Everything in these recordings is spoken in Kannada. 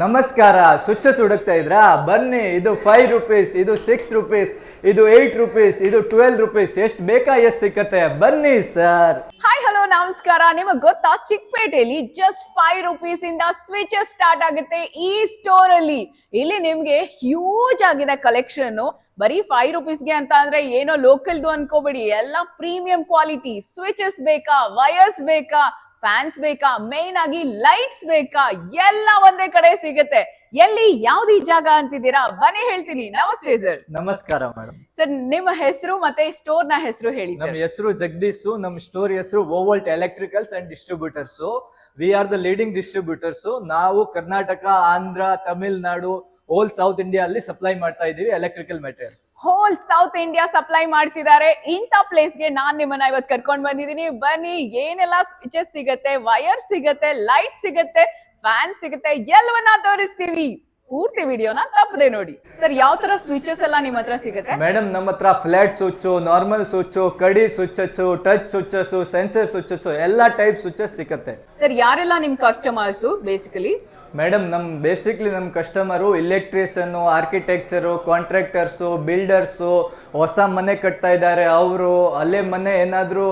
ನಮಸ್ಕಾರ. ಸ್ವಿಚಸ್ ಹುಡುಕ್ತಾ ಇದ್ರಾ? ಬನ್ನಿ, ಇದು 5 ರೂಪೀಸ್, ಇದು 6 ರೂಪೀಸ್, ಇದು 8 ರೂಪೀಸ್, ಇದು 12 ರೂಪೀಸ್, ಎಷ್ಟು ಬೇಕಾ ಎಷ್ಟು ಸಿಕ್ಕತ್ತೆ, ಬನ್ನಿ ಸರ್. ಹಾಯ್ ಹಲೋ ನಮಸ್ಕಾರ. ನಿಮಗೆ ಗೊತ್ತಾ ಚಿಕ್ಕಪೇಟೆಯಲ್ಲಿ ಜಸ್ಟ್ 5 ರೂಪೀಸ್ ಇಂದ ಸ್ವಿಚಸ್ ಸ್ಟಾರ್ಟ್ ಆಗುತ್ತೆ ಈ ಸ್ಟೋರ್ ಅಲ್ಲಿ. ಇಲ್ಲಿ ನಿಮ್ಗೆ ಹ್ಯೂಜ್ ಆಗಿದೆ ಕಲೆಕ್ಷನ್. ಬರೀ 5 ರೂಪೀಸ್ಗೆ ಅಂತ ಅಂದ್ರೆ ಏನೋ ಲೋಕಲ್ದು ಅನ್ಕೋಬೇಡಿ, ಎಲ್ಲ ಪ್ರೀಮಿಯಂ ಕ್ವಾಲಿಟಿ. ಸ್ವಿಚಸ್ ಬೇಕಾ, ವಯರ್ಸ್ ಬೇಕಾ, ಫ್ಯಾನ್ಸ್ ಬೇಕಾ, ಮೇನ್ ಆಗಿ ಲೈಟ್ಸ್ ಬೇಕಾ, ಎಲ್ಲ ಒಂದೇ ಕಡೆ ಸಿಗುತ್ತೆ. ಎಲ್ಲಿ ಯಾವ್ದು ಈ ಜಾಗ ಅಂತಿದ್ದೀರಾ? ಬನ್ನಿ ಹೇಳ್ತೀನಿ. ನಮಸ್ತೆ ಸರ್. ನಮಸ್ಕಾರ ಮೇಡಮ್. ಸರ್ ನಿಮ್ಮ ಹೆಸರು ಮತ್ತೆ ಸ್ಟೋರ್ ನ ಹೆಸರು ಹೇಳಿ. ನಮ್ಮ ಹೆಸರು ಜಗದೀಶ್, ನಮ್ಮ ಸ್ಟೋರ್ ಹೆಸರು ಓವಲ್ಟ್ electricals and distributors. We are the leading distributors. ನಾವು Karnataka, Andhra, Tamil Nadu, whole South India ಅಲ್ಲಿ ಸಪ್ಲೈ ಮಾಡ್ತಾ ಇದೀವಿ electrical materials. Whole South India supply ಮಾಡ್ತಿದ್ದಾರೆ. ಇಂಥ ಪ್ಲೇಸ್ಗೆ ನಾನ್ ನಿಮ್ಮನ್ನ ಇವತ್ತು ಕರ್ಕೊಂಡ್ ಬಂದಿದ್ದೀನಿ. ಬನ್ನಿ, ಏನೆಲ್ಲ ಸ್ವಿಚಸ್ ಸಿಗತ್ತೆ, ವೈರ್ ಸಿಗತ್ತೆ, ಲೈಟ್ ಸಿಗತ್ತೆ, ಫ್ಯಾನ್ ಸಿಗುತ್ತೆ, ಎಲ್ಲವನ್ನ ತೋರಿಸ್ತೀವಿ. ಪೂರ್ತಿ ವಿಡಿಯೋನ ತಪ್ಪದೆ ನೋಡಿ. ಸರ್, ಯಾವ ತರ ಸ್ವಿಚಸ್ ಎಲ್ಲ ನಿಮ್ಮ ಹತ್ರ ಸಿಗುತ್ತೆ? ಮೇಡಮ್, ನಮ್ಮ ಹತ್ರ ಫ್ಲಾಟ್ ಸ್ವಿಚ್, ನಾರ್ಮಲ್ ಸ್ವಿಚ್, ಕಡಿ switches, touch switches, sensor switches, ಎಲ್ಲಾ ಟೈಪ್ ಸ್ವಿಚಸ್ ಸಿಗುತ್ತೆ. ಸರ್, ಯಾರೆಲ್ಲ ನಿಮ್ ಕಸ್ಟಮರ್ಸ್ ಬೇಸಿಕಲಿ? ಮೇಡಮ್, ನಮ್ಮ customer electrician, architecture, contractors, builders, ಹೊಸ ಮನೆ ಕಟ್ತಾ ಇದ್ದಾರೆ ಅವರು, ಅಲ್ಲೇ ಮನೆ ಏನಾದರೂ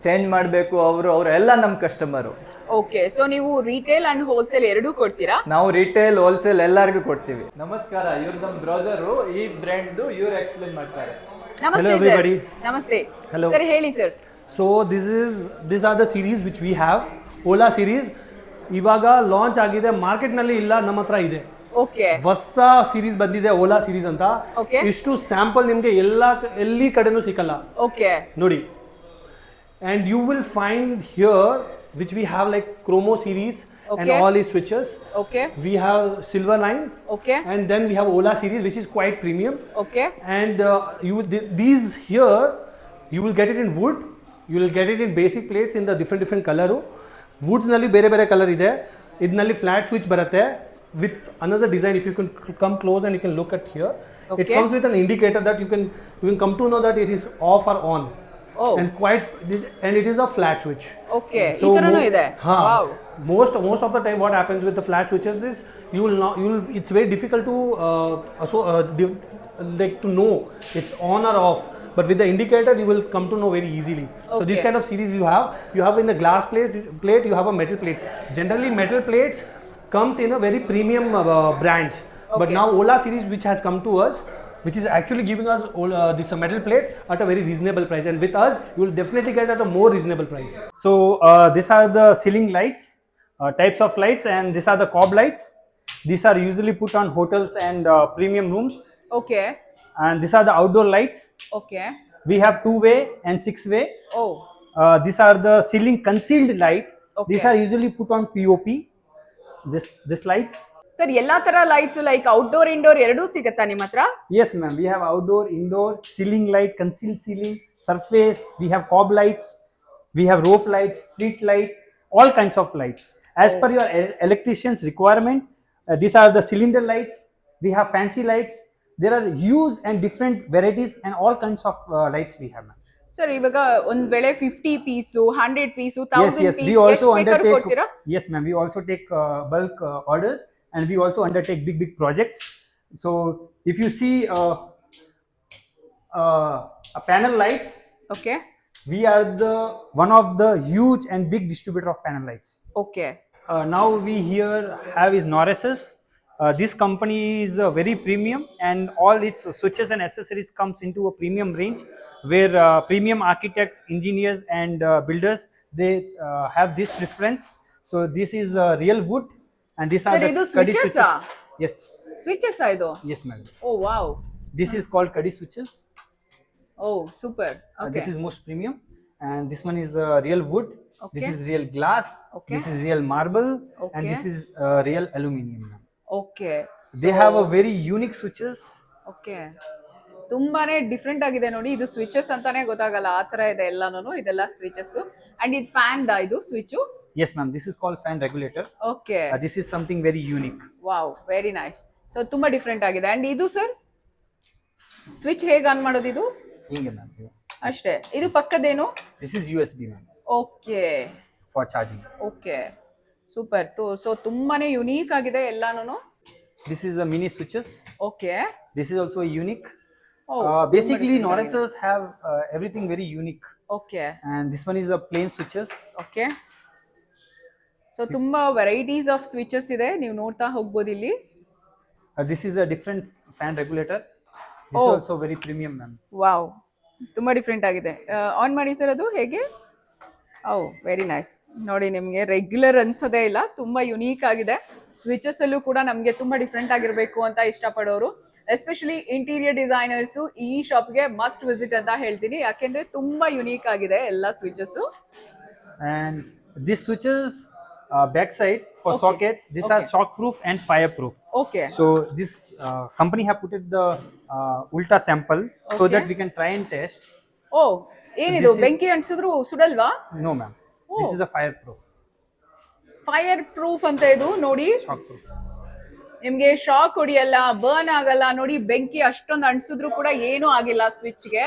ಚೇಂಜ್ ಮಾಡಬೇಕು ಅವರೆಲ್ಲ ನಮ್ಮ ಕಸ್ಟಮರು. ಓಕೆ, ಸೊ ನೀವು ರಿಟೇಲ್ ಅಂಡ್ ಹೋಲ್ಸೇಲ್ ಎರಡೂ ಕೊಡ್ತೀರಾ? ನಾವು ರಿಟೇಲ್, ಹೋಲ್ಸೇಲ್ ಎಲ್ಲರಿಗೂ ಕೊಡ್ತೀವಿ. ನಮಸ್ಕಾರ, ಇವ್ರು ನಮ್ಮ ಬ್ರದರು. ಈ ಬ್ರ್ಯಾಂಡ್ ಇವ್ರು ಎಕ್ಸ್ಪ್ಲೇನ್ ಮಾಡ್ತಾರೆ. ನಮಸ್ತೆ Hello ಸರ್. everybody. ನಮಸ್ತೆ. Hello. ಸರ್ ಹೇಳಿ sir. So these are the series which we have. Ola series ಇವಾಗ ಲಾಂಚ್ ಆಗಿದೆ, ಮಾರ್ಕೆಟ್ ನಲ್ಲಿ ಇಲ್ಲ, ನಮ್ಮ ಹತ್ರ ಇದೆ. ಓಕೆ, ಹೊಸ ಸೀರೀಸ್ ಬಂದಿದೆ ಓಲಾ ಸೀರೀಸ್ ಅಂತ. Okay. ಇಷ್ಟು ಸ್ಯಾಂಪಲ್ ನಿಮ್ಗೆ ಎಲ್ಲಿ ಕಡೆನೂ ಸಿಕ್ಕಲ್ಲ. ಓಕೆ, ನೋಡಿ, and you will find here which we have like Chromo series and Okay. all these switches. Okay, We have Silver line okay, and then we have Ola series which is quite premium. Okay, And these here you will get it in wood, you will get it in basic plates in the different color. Woods ನಲ್ಲಿ ಬೇರೆ ಕಲರ್ ಇದೆ. ಇದರಲ್ಲಿ ಫ್ಲಾಟ್ ಸ್ವಿಚ್ ಬರುತ್ತೆ with another design. If you can come close and you can look at here, it Okay. comes with an indicator that you can come to know that it is off or on. Oh. And it is a flat switch. Okay, ಈ ತರನೂ ಇದೆ. Wow. Most of the time what happens with the flat switches is it's very difficult to like to know it's on or off, but with the indicator you will come to know very easily. So this Okay. kind of series you have in the glass plate, you have a metal plate. Generally metal plates comes in a very premium brands, but Okay. now Ola series which has come to us, which is actually giving us this metal plate at a very reasonable price, and with us you will definitely get at a more reasonable price. So these are the ceiling lights, types of lights, and these are the cob lights. These are usually put on hotels and premium rooms. Okay, And these are the outdoor lights. Okay, We have 2-way and 6-way. Oh, These are the ceiling concealed light. Okay. These are usually put on POP. This lights. Sir ಎಲ್ಲಾ ತರ ಲೈಟ್ಸ್ ಲೈಕ್ ಔಟ್ಡೋರ್ ಇಂಡೋರ್ ಎರಡೂ ಸಿಗತ್ತಾ ನಿಮ್ಮ ಹತ್ರ? Yes, ma'am. We have outdoor, indoor, ceiling light, concealed ceiling, surface. We have cob lights. We have rope lights, street light, all kinds of lights. As per your electrician's requirement, these are the cylinder lights. We have fancy lights. There are huge and different varieties and all kinds of lights we have, ma'am. Sir, ಇವಾಗ ಒಂದ್ ವೇಳೆ 50 piece, 100 piece, Yes, 1000 yes. Piece We also ಎಷ್ಟು ಬೇಕಾದ್ರೂ undertake. ಕೊಡ್ತೀರಾ? Yes, ma'am. We also take bulk orders, and we also undertake big projects. So if you see a panel lights, okay, we are the one of the huge and big distributor of panel lights. Okay, Now we here have is Norris's. This company is very premium, and all its switches and accessories comes into a premium range, where premium architects, engineers, and builders they have this preference. So this is real wood, and these are Sir, the idu Kadi switches switches. ah? Yes, switches ಇದು? yes, madam. Oh wow. This is called Kadi switches. Oh super. Okay, This is most premium, and this one is real wood. Okay. This is real glass. Okay. This is real marble, and Okay. this is real aluminium, ma'am. Okay. They have a very unique switches. Okay, ತುಂಬಾನೇ ಡಿಫ್ರೆಂಟ್ ಆಗಿದೆ ನೋಡಿ. ಇದು ಸ್ವಿಚಸ್ ಅಂತಾನೆ ಗೊತ್ತಾಗಲ್ಲ, ಆ ತರ ಇದೆ ಎಲ್ಲಾನು. ಇದೆಲ್ಲ ಸ್ವಿಚಸ್. ಅಂಡ್ ಇದು ಫ್ಯಾನ್ ದಾ ಇದು switch? Yes, ma'am. This is called fan regulator. Okay, This is something very unique. Wow, very nice. So ತುಂಬಾ ಡಿಫ್ರೆಂಟ್ ಆಗಿದೆ. ಅಂಡ್ ಇದು ಸರ್ ಸ್ವಿಚ್ ಹೇಗೆ ಆನ್ ಮಾಡೋದು? ಇದು Hinge, ma'am. ಅಷ್ಟೇ. ಇದು ಪಕ್ಕದೇನು? This is USB, ma'am, okay, for charging. Okay, super. So ತುಂಬಾನೇ ಯುನೀಕ್ ಆಗಿದೆ ಎಲ್ಲಾನು. This is a mini switches. Okay This is also unique. Oh, Basically, Norris's have everything very unique, okay and this one is a plain switches. Okay so ತುಂಬಾ ವೆರೈಟೀಸ್ ಆಫ್ ಸ್ವಿಚಸ್ ಇದೆ, ನೀವು ನೋಡ್ತಾ ಹೋಗ್ಬೋದು ಇಲ್ಲಿ. This is a different fan regulator. This Oh. is also very premium, ma'am. Wow, ತುಂಬಾ ಡಿಫ್ರೆಂಟ್ ಆಗಿದೆ. ಆನ್ ಮಾಡಿ ಸರ್, ಅದು ಹೇಗೆ? ಓ ವೆರಿ ನೈಸ್. ನೋಡಿ, ನಿಮಗೆ ರೆಗ್ಯುಲರ್ ಅನ್ಸೋದೇ ಇಲ್ಲ, ತುಂಬಾ ಯುನೀಕ್ ಆಗಿದೆ. ಸ್ವಿಚಸ್ ಅಲ್ಲೂ ಕೂಡ ನಮಗೆ ತುಂಬಾ ಡಿಫ್ರೆಂಟ್ ಆಗಿರಬೇಕು ಅಂತ ಇಷ್ಟಪಡೋರು, ಎಸ್ಪೆಷಲಿ ಇಂಟೀರಿಯರ್ ಡಿಸೈನರ್ಸ್ ಈ ಶಾಪ್ಗೆ ಮಸ್ಟ್ ವಿಸಿಟ್ ಅಂತ ಹೇಳ್ತೀನಿ, ಯಾಕೆಂದ್ರೆ ತುಂಬಾ ಯುನೀಕ್ ಆಗಿದೆ ಎಲ್ಲ switches. And these switches backside for Okay. sockets. These are Okay. shock proof and fire proof. Okay So this company have put it the ulta sample so Okay. that we can try and test. ಓ, ಏನಿದು This is- ಬೆಂಕಿ ಅಂಟಿಸಿದ್ರು ಸುಡಲ್ವಾ? No, ma'am. Oh. This is a fire proof, fire proof ಅಂತ ಇದು. ನೋಡಿ, shock proof. ನಿಮ್ಗೆ ಶಾಕ್ ಹೊಡಿಯಲ್ಲ, ಬರ್ನ್ ಆಗಲ್ಲ. ನೋಡಿ, ಬೆಂಕಿ ಅಷ್ಟೊಂದು ಅಂಟಿಸಿದ್ರು ಕೂಡ ಏನೂ ಆಗಿಲ್ಲ ಸ್ವಿಚ್ಗೆ.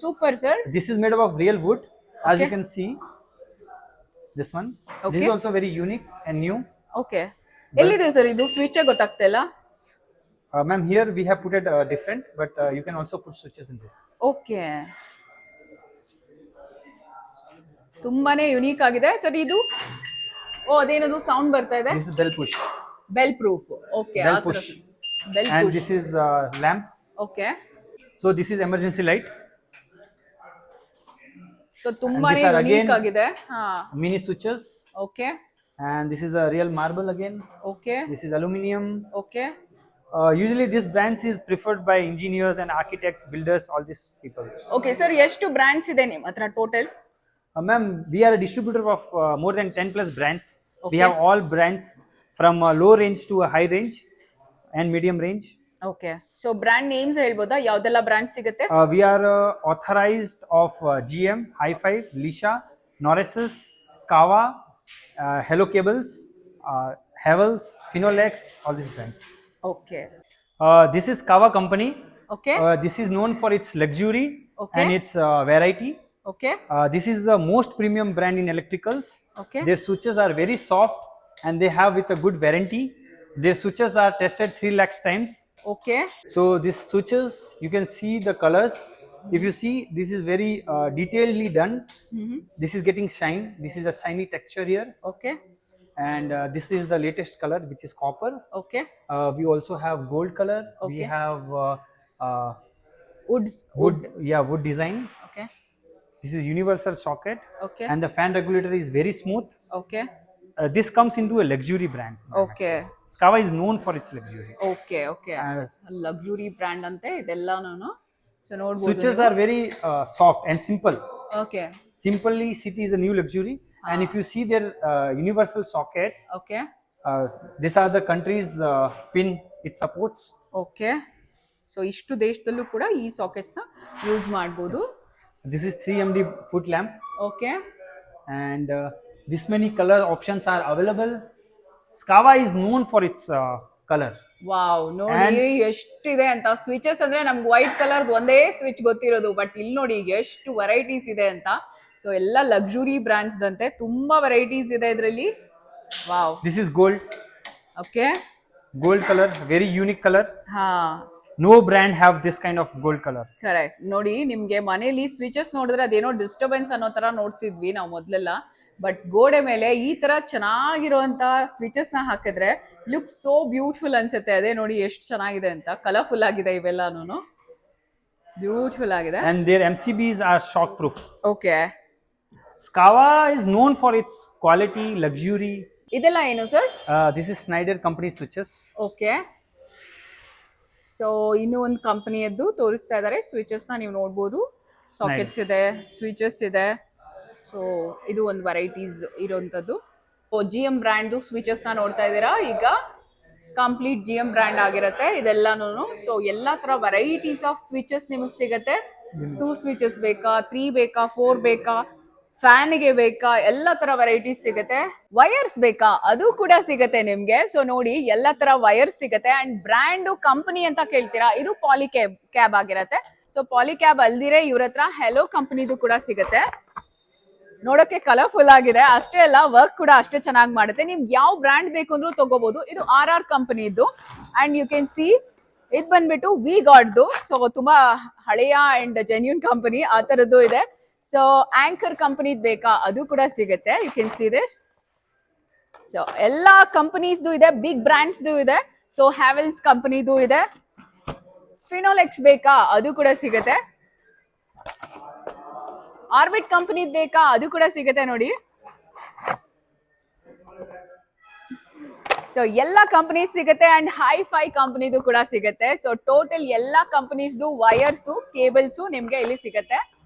Super sir. This is made up of real wood, as you Okay. can see. This one. This Okay. is also very unique and new. Okay, ಎಲ್ಲಿದೆ ಸರ್ ಇದು? ಸ್ವಿಚ್ ಗೊತ್ತಾಗ್ತಾ ಇಲ್ಲ. Ma'am, here we have put it different, but you can also put switches in this. Okay, ತುಂಬಾನೇ ಯುನೀಕ್ ಆಗಿದೆ ಸರ್ ಇದು. ಓ, ಅದೇನದು ಸೌಂಡ್ ಬರ್ತಾ ಇದೆ? This is bell push, bell proof. Okay, Bell push. Bell and push. this is lamp. Okay, So this is emergency light. So ತುಂಬಾನೇ these are ಯುನೀಕ್ again- ಆಗಿದೆ. ಹಾ, Mini switches, okay and this is a real marble again. Okay This is aluminium. Okay Usually this brand is preferred by engineers and architects, builders, all these people. Okay sir, ಎಷ್ಟು ಬ್ರ್ಯಾಂಡ್ಸ್ ಇದೆ ನಿಮ್ಮ ಹತ್ರ total? Ma'am, we are a distributor of more than 10 plus brands. Okay. We have all brands from low range to a high range and medium range. Okay, so brand names ಹೇಳ್ಬೋದಾ? ಯಾವ್ದೆಲ್ಲ ಬ್ರ್ಯಾಂಡ್ ಸಿಗುತ್ತೆ? We are authorized of GM, Hi-Fi, Lisha, Norris's, Scava, Hello Cables, Havels, Finolex, all these brands. Okay This is Scava company. Okay This is known for its luxury Okay. and its variety. Okay This is the most premium brand in electricals. Okay. Their switches are very soft and they have with a good warranty. Their switches are tested 3 lakhs times. Okay So these switches, you can see the colors. If you see, this is very detailedly done. This is getting shine. This is a shiny texture here. Okay And this is the latest color, which is copper. Okay We also have gold color. We Okay. have wood wood, wood design. Okay This is universal socket. Okay And the fan regulator is very smooth. Okay This comes into a luxury brand. Okay Scava is known for its luxury. Okay okay And luxury brand ಅಂತೆ ಇದೆಲ್ಲಾನು. ಸೊ ನೋಡ್ಬೋದು. switches are very soft and simple. Okay Simply City is a new luxury. And if you see their universal sockets, okay these are the country's pin it supports. Okay, so ಇಷ್ಟು ದೇಶದಲ್ಲೂ ಕೂಡ ಈ ಸಾಕೆಟ್ಸ್ನ ಯೂಸ್ ಮಾಡ್ಬೋದು. This is 3MD foot lamp. Okay And this many color options are available. Scava is known for its color. Wow, ನೋಡಿ ಎಷ್ಟಿದೆ ಅಂತ. ಸ್ವಿಚಸ್ ಅಂದ್ರೆ ನಮ್ಗೆ ವೈಟ್ ಕಲರ್ ಒಂದೇ ಸ್ವಿಚ್ ಗೊತ್ತಿರೋದು, ಬಟ್ ಇಲ್ಲಿ ನೋಡಿ ಎಷ್ಟು ವೆರೈಟೀಸ್ ಇದೆ ಅಂತ. ಸೊ ಎಲ್ಲ ಲಕ್ಸುರಿ ಬ್ರ್ಯಾಂಡ್ಸ್ ಅಂತೆ, ತುಂಬಾ ವೆರೈಟೀಸ್ ಇದೆ ಇದರಲ್ಲಿ. Wow, This is gold. Okay Gold color, very unique color. ಹಾ No brand have this kind of gold color. Correct. ನೋಡಿ, ನಿಮ್ಗೆ ಮನೇಲಿ ಸ್ವಿಚಸ್ ನೋಡಿದ್ರೆ ಅದೇನೋ ಡಿಸ್ಟರ್ಬೆನ್ಸ್ ಅನ್ನೋ ತರ ನೋಡ್ತಿದ್ವಿ ನಾವು ಮೊದ್ಲೆಲ್ಲ, ಬಟ್ ಗೋಡೆ ಮೇಲೆ ಈ ತರ ಚೆನ್ನಾಗಿರುವಂತ ಸ್ವಿಚಸ್ ನ ಹಾಕಿದ್ರೆ ಲುಕ್ ಸೋ ಬ್ಯೂಟಿಫುಲ್ ಅನ್ಸುತ್ತೆ. ಅದೇ ನೋಡಿ ಎಷ್ಟು ಚೆನ್ನಾಗಿದೆ ಅಂತ, ಕಲರ್ಫುಲ್ ಆಗಿದೆ ಇವೆಲ್ಲಾನು, ಬ್ಯೂಟಿಫುಲ್ ಆಗಿದೆ. And their MCBs are shock proof. Okay, Scava is known for its quality, luxury. ಇದೆಲ್ಲ ಏನು sir? This is Schneider company switches. Okay, so ಇನ್ನೂ ಒಂದು ಕಂಪನಿಯದ್ದು ತೋರಿಸ್ತಾ ಇದ್ದಾರೆ ಸ್ವಿಚಸ್ ನ, ನೀವು ನೋಡ್ಬೋದು. ಸಾಕೆಟ್ಸ್ ಇದೆ, ಸ್ವಿಚಸ್ ಇದೆ. ಸೊ ಇದು ಒಂದು ವೆರೈಟೀಸ್ ಇರೋಂಥದ್ದು. GM ಬ್ರ್ಯಾಂಡ್ದು ಸ್ವಿಚಸ್ ನ ನೋಡ್ತಾ ಇದ್ದೀರಾ. ಈಗ ಕಂಪ್ಲೀಟ್ GM ಬ್ರ್ಯಾಂಡ್ ಆಗಿರುತ್ತೆ ಇದೆಲ್ಲಾನು. ಸೊ ಎಲ್ಲಾ ತರ ವೆರೈಟೀಸ್ ಆಫ್ ಸ್ವಿಚಸ್ ನಿಮಗೆ ಸಿಗತ್ತೆ. 2 ಸ್ವಿಚಸ್ ಬೇಕಾ, 3 ಬೇಕಾ, 4 ಬೇಕಾ, ಫ್ಯಾನ್ಗೆ ಬೇಕಾ, ಎಲ್ಲ ತರ ವೆರೈಟೀಸ್ ಸಿಗತ್ತೆ. ವೈರ್ಸ್ ಬೇಕಾ, ಅದು ಕೂಡ ಸಿಗತ್ತೆ ನಿಮ್ಗೆ. ಸೊ ನೋಡಿ, ಎಲ್ಲ ತರ ವೈರ್ಸ್ ಸಿಗತ್ತೆ. ಅಂಡ್ ಬ್ರ್ಯಾಂಡ್ ಕಂಪನಿ ಅಂತ ಕೇಳ್ತೀರಾ, ಇದು ಪಾಲಿಕ್ಯಾಬ್ ಆಗಿರತ್ತೆ. ಸೊ ಪಾಲಿಕ್ಯಾಬ್ ಅಲ್ದಿರೆ ಇವ್ರ ಹತ್ರ ಹೆಲೋ ಕಂಪನಿದು ಕೂಡ ಸಿಗತ್ತೆ. ನೋಡೋಕೆ ಕಲರ್ಫುಲ್ ಆಗಿದೆ. ಅಷ್ಟೇ ಅಲ್ಲ, ವರ್ಕ್ ಕೂಡ ಅಷ್ಟೇ ಚೆನ್ನಾಗಿ ಮಾಡುತ್ತೆ. ನಿಮ್ಗೆ ಯಾವ ಬ್ರ್ಯಾಂಡ್ ಬೇಕು ಅಂದ್ರೂ ತಗೋಬಹುದು. ಇದು RR ಕಂಪನಿದು ಅಂಡ್ ಯು ಕ್ಯಾನ್ ಸಿ ಇದು ಬಂದ್ಬಿಟ್ಟು ವಿ ಗಾಡ್ದು. ಸೊ ತುಂಬಾ ಹಳೆಯ ಅಂಡ್ ಜೆನ್ಯೂನ್ ಕಂಪನಿ ಆ ತರದ್ದು ಇದೆ. ಸೊ ಆಂಕರ್ ಕಂಪನಿದ್ ಬೇಕಾ ಅದು ಕೂಡ ಸಿಗುತ್ತೆ. You can see this. So ಎಲ್ಲಾ ಕಂಪನೀಸ್ದು ಇದೆ, ಬಿಗ್ ಬ್ರ್ಯಾಂಡ್ಸ್ದು ಇದೆ. ಸೊ ಹ್ಯಾವೆಲ್ಸ್ ಕಂಪನಿದು ಇದೆ. ಫಿನೋಲೆಕ್ಸ್ ಬೇಕಾ ಅದು ಕೂಡ ಸಿಗುತ್ತೆ. ಆರ್ಬಿಟ್ ಕಂಪನಿದ್ ಬೇಕಾ ಅದು ಕೂಡ ಸಿಗುತ್ತೆ ನೋಡಿ. ಸೊ ಎಲ್ಲಾ ಕಂಪನೀಸ್ ಸಿಗುತ್ತೆ ಅಂಡ್ ಹೈ-ಫೈ ಕಂಪನಿದು ಕೂಡ ಸಿಗುತ್ತೆ. ಸೊ ಟೋಟಲ್ ಎಲ್ಲಾ ಕಂಪನೀಸ್ದು ವೈರ್ಸ್ ಕೇಬಲ್ಸ್ ನಿಮ್ಗೆ ಇಲ್ಲಿ ಸಿಗುತ್ತೆ.